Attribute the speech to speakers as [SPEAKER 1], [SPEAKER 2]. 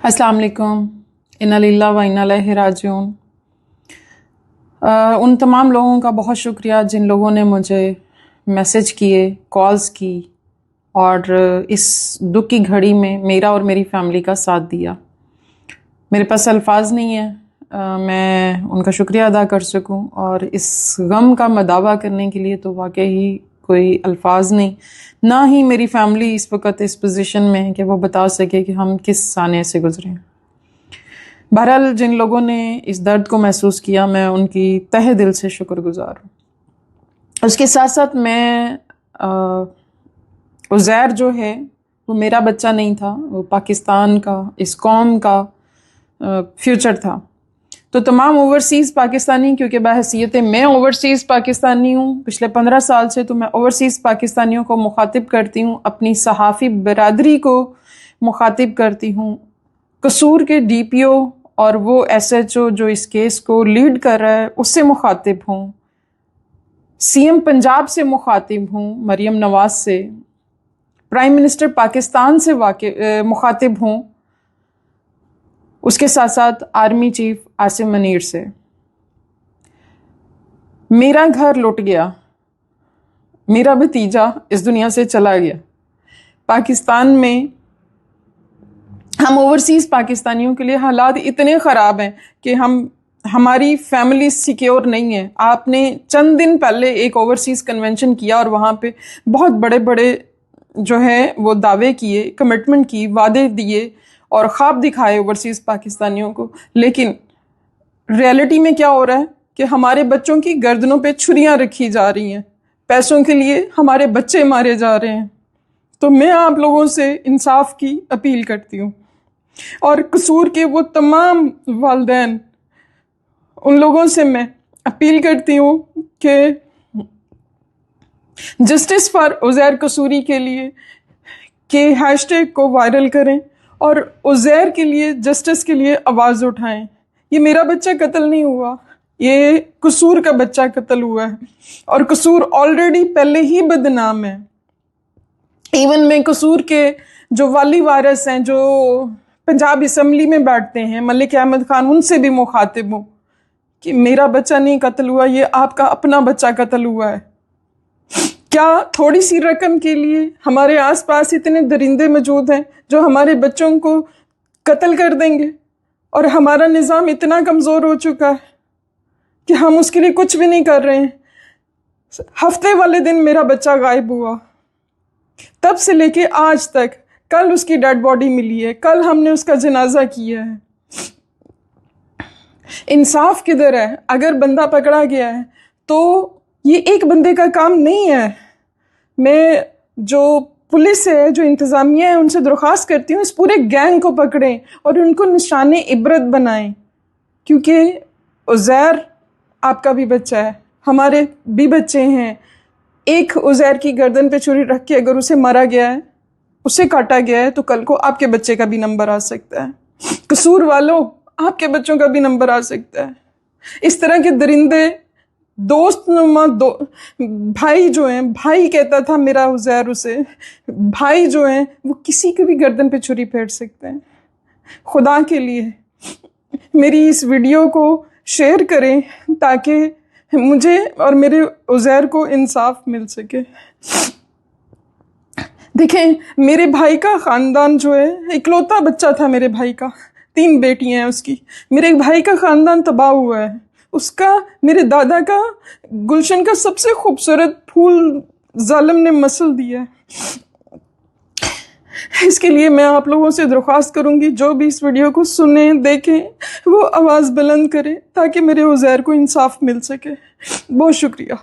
[SPEAKER 1] अस्सलाम वालेकुम, इन्ना लिल्लाह व इन्ना इलैहि राजिऊन। उन तमाम लोगों का बहुत शुक्रिया जिन लोगों ने मुझे मैसेज किए, कॉल्स की और इस दुख की घड़ी में मेरा और मेरी फैमिली का साथ दिया। मेरे पास अल्फाज नहीं है मैं उनका शुक्रिया अदा कर सकूं, और इस गम का मदावा करने के लिए तो वाकई कोई अल्फाज नहीं, ना ही मेरी फैमिली इस वक्त इस पोजीशन में है कि वो बता सके कि हम किस साने से गुजरे हैं। बहरहाल जिन लोगों ने इस दर्द को महसूस किया, मैं उनकी तहे दिल से शुक्रगुजार हूँ। उसके साथ साथ मैं उज़ैर जो है वो मेरा बच्चा नहीं था, वो पाकिस्तान का, इस कौम का फ्यूचर था। तो तमाम ओवरसीज़ पाकिस्तानी, क्योंकि बहैसियत मैं ओवरसीज़ पाकिस्तानी हूँ पिछले 15 साल से, तो मैं ओवरसीज़ पाकिस्तानियों को मुखातिब करती हूँ, अपनी सहाफ़ी बरादरी को मुखातिब करती हूँ, कसूर के DPO और वो SHO जो इस केस को लीड कर रहा है उससे मुखातिब हूँ, CM पंजाब से मुखातिब हूँ मरियम नवाज से, प्राइम मिनिस्टर पाकिस्तान से मुखातिब हूँ, उसके साथ साथ आर्मी चीफ आसिम मनीर से। मेरा घर लुट गया, मेरा भतीजा इस दुनिया से चला गया। पाकिस्तान में हम ओवरसीज़ पाकिस्तानियों के लिए हालात इतने ख़राब हैं कि हमारी फैमिली सिक्योर नहीं है। आपने चंद दिन पहले एक ओवरसीज़ कन्वेंशन किया और वहाँ पे बहुत बड़े बड़े जो है वो दावे किए, कमिटमेंट की, वादे दिए और ख्वाब दिखाए ओवरसीज़ पाकिस्तानियों को, लेकिन रियलिटी में क्या हो रहा है कि हमारे बच्चों की गर्दनों पे छुरियां रखी जा रही हैं, पैसों के लिए हमारे बच्चे मारे जा रहे हैं। तो मैं आप लोगों से इंसाफ की अपील करती हूँ, और कसूर के वो तमाम वालिदैन, उन लोगों से मैं अपील करती हूँ कि जस्टिस फॉर उज़ैर कसूरी के लिए के हैशटैग को वायरल करें और उज़ैर के लिए, जस्टिस के लिए आवाज़ उठाएं। ये मेरा बच्चा कत्ल नहीं हुआ, ये कसूर का बच्चा कत्ल हुआ है, और कसूर ऑलरेडी पहले ही बदनाम है। इवन मैं कसूर के जो वाली वारिस हैं, जो पंजाब असम्बली में बैठते हैं, मलिक अहमद खान, उनसे भी मुखातिब हूँ कि मेरा बच्चा नहीं कत्ल हुआ, ये आपका अपना बच्चा कत्ल हुआ है। क्या थोड़ी सी रकम के लिए हमारे आसपास इतने दरिंदे मौजूद हैं जो हमारे बच्चों को कत्ल कर देंगे, और हमारा निज़ाम इतना कमज़ोर हो चुका है कि हम उसके लिए कुछ भी नहीं कर रहे हैं। हफ्ते वाले दिन मेरा बच्चा गायब हुआ, तब से लेके आज तक, कल उसकी डेड बॉडी मिली है, कल हमने उसका जनाजा किया है। इंसाफ किधर है? अगर बंदा पकड़ा गया है तो ये एक बंदे का काम नहीं है। मैं जो पुलिस है, जो इंतज़ामिया है, उनसे दरख्वास्त करती हूँ इस पूरे गैंग को पकड़ें और उनको निशाने इबरत बनाएं, क्योंकि उज़ैर आपका भी बच्चा है, हमारे भी बच्चे हैं। एक उज़ैर की गर्दन पे छुरी रख के अगर उसे मारा गया है, उसे काटा गया है, तो कल को आपके बच्चे का भी नंबर आ सकता है। कसूर वालों, आपके बच्चों का भी नंबर आ सकता है। इस तरह के दरिंदे दोस्त भाई जो हैं, भाई कहता था मेरा उज़ैर उसे, भाई जो हैं वो किसी की भी गर्दन पे छुरी फेर सकते हैं। खुदा के लिए मेरी इस वीडियो को शेयर करें ताकि मुझे और मेरे उज़ैर को इंसाफ मिल सके। देखें, मेरे भाई का ख़ानदान जो है, इकलौता बच्चा था मेरे भाई का, 3 बेटियां हैं उसकी, मेरे भाई का ख़ानदान तबाह हुआ है। उसका, मेरे दादा का गुलशन का सबसे खूबसूरत फूल जालिम ने मसल दिया है। इसके लिए मैं आप लोगों से दरख्वास्त करूंगी, जो भी इस वीडियो को सुने, देखें, वो आवाज़ बुलंद करें ताकि मेरे उज़ैर को इंसाफ मिल सके। बहुत शुक्रिया।